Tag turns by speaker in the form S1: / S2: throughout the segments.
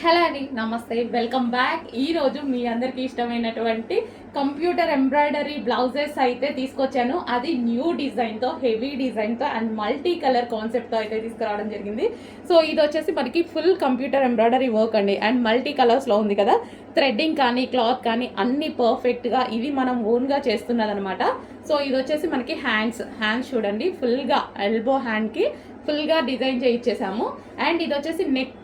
S1: Hello అండి, నమస్తే, welcome back. ఈరోజు మీ అందరికీ ఇష్టమైనటువంటి కంప్యూటర్ ఎంబ్రాయిడరీ బ్లౌజెస్ అయితే తీసుకొచ్చాను. అది న్యూ డిజైన్తో, హెవీ డిజైన్తో అండ్ మల్టీ కలర్ కాన్సెప్ట్తో అయితే తీసుకురావడం జరిగింది. సో ఇది వచ్చేసి మనకి ఫుల్ కంప్యూటర్ ఎంబ్రాయిడరీ వర్క్ అండి, అండ్ మల్టీ కలర్స్లో ఉంది కదా. థ్రెడ్డింగ్ కానీ క్లాత్ కానీ అన్నీ పర్ఫెక్ట్గా ఇవి మనం ఓన్గా చేస్తున్నదనమాట. సో ఇది వచ్చేసి మనకి హ్యాండ్స్ చూడండి, ఫుల్గా ఎల్బో హ్యాండ్కి ఫుల్గా డిజైన్ చేయించేసాము. అండ్ ఇది వచ్చేసి నెక్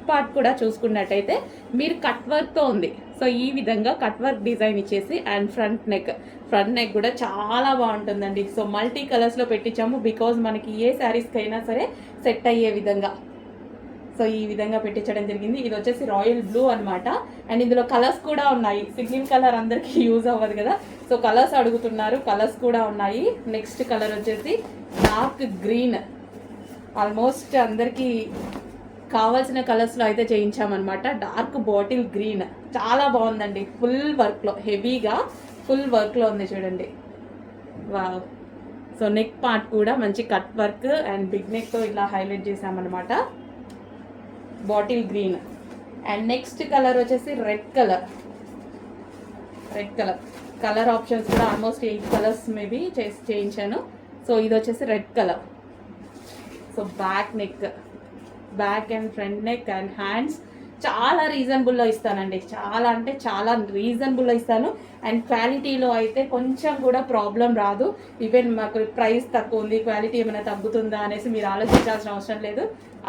S1: పార్ట్ కూడా చూసుకున్నట్టయితే మీరు కట్ వర్క్తో ఉంది. సో ఈ విధంగా కట్ వర్క్ డిజైన్ ఇచ్చేసి అండ్ ఫ్రంట్ నెక్ కూడా చాలా బాగుంటుందండి. సో మల్టీ కలర్స్లో పెట్టించాము, బికాజ్ మనకి ఏ శారీస్కి అయినా సరే సెట్ అయ్యే విధంగా. సో ఈ విధంగా పెట్టించడం జరిగింది. ఇది వచ్చేసి రాయల్ బ్లూ అనమాట. అండ్ ఇందులో కలర్స్ కూడా ఉన్నాయి. సింగిల్ కలర్ అందరికీ యూజ్ అవ్వదు కదా, సో కలర్స్ అడుగుతున్నారు, కలర్స్ కూడా ఉన్నాయి. నెక్స్ట్ కలర్ వచ్చేసి డార్క్ గ్రీన్. ఆల్మోస్ట్ అందరికీ కావాల్సిన కలర్స్లో అయితే చేయించామన్నమాట. డార్క్ బాటిల్ గ్రీన్ చాలా బాగుందండి. ఫుల్ వర్క్లో, హెవీగా ఫుల్ వర్క్లో ఉంది చూడండి. వావ్. సో నెక్ పార్ట్ కూడా మంచి కట్ వర్క్ అండ్ బిగ్ నెక్తో ఇలా హైలైట్ చేసామన్నమాట. Bottle green. And next colour వచ్చేసి రెడ్ కలర్. కలర్ ఆప్షన్స్ కూడా ఆల్మోస్ట్ 8 కలర్స్ మేబీ చేయించాను. సో ఇది వచ్చేసి red colour. So back and front neck and hands చాలా రీజనబుల్లో ఇస్తానండి. చాలా అంటే చాలా రీజనబుల్లో ఇస్తాను. అండ్ క్వాలిటీలో అయితే కొంచెం కూడా ప్రాబ్లం రాదు. ఈవెన్ మాకు ప్రైస్ తక్కువ ఉంది, క్వాలిటీ ఏమైనా తగ్గుతుందా అనేసి మీరు ఆలోచించాల్సిన అవసరం లేదు.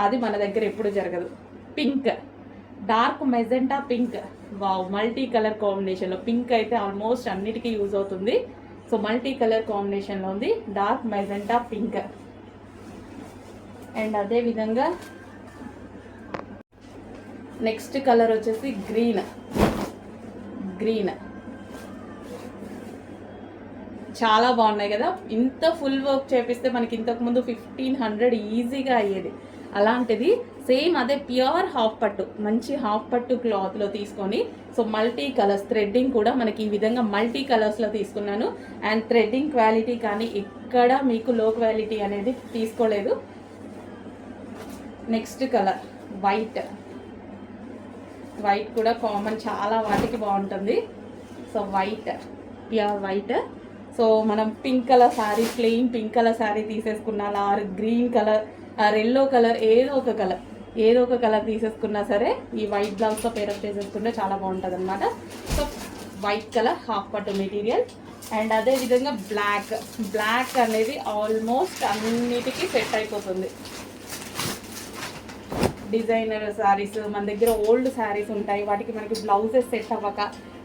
S1: అది మన దగ్గర ఎప్పుడు జరగదు. Pink, dark magenta pink. Wow, multi colour కాంబినేషన్లో పింక్ అయితే ఆల్మోస్ట్ అన్నిటికీ యూజ్ అవుతుంది. సో మల్టీ కలర్ కాంబినేషన్లో ఉంది డార్క్ మెజెంటా పింక్. అండ్ అదే విధంగా నెక్స్ట్ కలర్ వచ్చేసి గ్రీన్. చాలా బాగున్నాయి కదా. ఇంత ఫుల్ వర్క్ చేపిస్తే మనకి ఇంతకుముందు 1500 ఈజీగా అయ్యేది. అలాంటిది సేమ్ అదే ప్యూర్ హాఫ్ పట్టు, మంచి హాఫ్ పట్టు క్లాత్లో తీసుకొని, సో మల్టీ కలర్స్ థ్రెడ్డింగ్ కూడా మనకి ఈ విధంగా మల్టీ కలర్స్లో తీసుకున్నాను. అండ్ థ్రెడ్డింగ్ క్వాలిటీ కానీ ఎక్కడ మీకు లో క్వాలిటీ అనేది తీసుకోలేదు. నెక్స్ట్ కలర్ వైట్ కూడా కామన్, చాలా వాటికి బాగుంటుంది. So pure white. సో మనం pink colour sari, plain pink colour sari తీసేసుకున్నా, or green colour or yellow colour, ఏదో ఒక కలర్ తీసేసుకున్నా సరే ఈ వైట్ బ్లౌజ్తో పేరప్ చేసేసుకుంటే చాలా బాగుంటుంది అనమాట. సో వైట్ కలర్ హాఫ్ పట్టు మెటీరియల్. అండ్ అదే విధంగా బ్లాక్ అనేది ఆల్మోస్ట్ అన్నిటికీ సెట్ అయిపోతుంది. డిజైనర్ శారీస్ మన దగ్గర ఓల్డ్ శారీస్ ఉంటాయి, వాటికి మనకి బ్లౌజెస్ సెట్ అవ్వక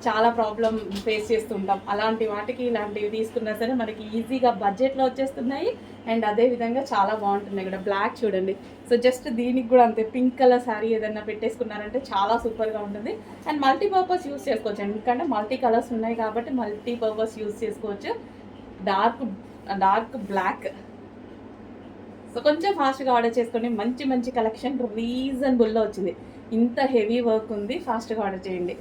S1: చాలా ప్రాబ్లం ఫేస్ చేస్తుంటాం. అలాంటి వాటికి ఇలాంటివి తీసుకున్నా సరే మనకి ఈజీగా బడ్జెట్లో వచ్చేస్తున్నాయి. అండ్ అదేవిధంగా చాలా బాగుంటున్నాయి కూడా. బ్లాక్ చూడండి. సో జస్ట్ దీనికి కూడా అంతే, పింక్ కలర్ శారీ ఏదైనా పెట్టేసుకున్నారంటే చాలా సూపర్గా ఉంటుంది. అండ్ మల్టీపర్పస్ యూస్ చేసుకోవచ్చు, ఎందుకంటే మల్టీ కలర్స్ ఉన్నాయి కాబట్టి మల్టీపర్పస్ యూస్ చేసుకోవచ్చు. Dark black. సో కొంచెం ఫాస్ట్గా ఆర్డర్ చేసుకోండి. మంచి కలెక్షన్ రీజనబుల్లో వచ్చింది. ఇంత హెవీ వర్క్ ఉంది, ఫాస్ట్గా ఆర్డర్ చేయండి.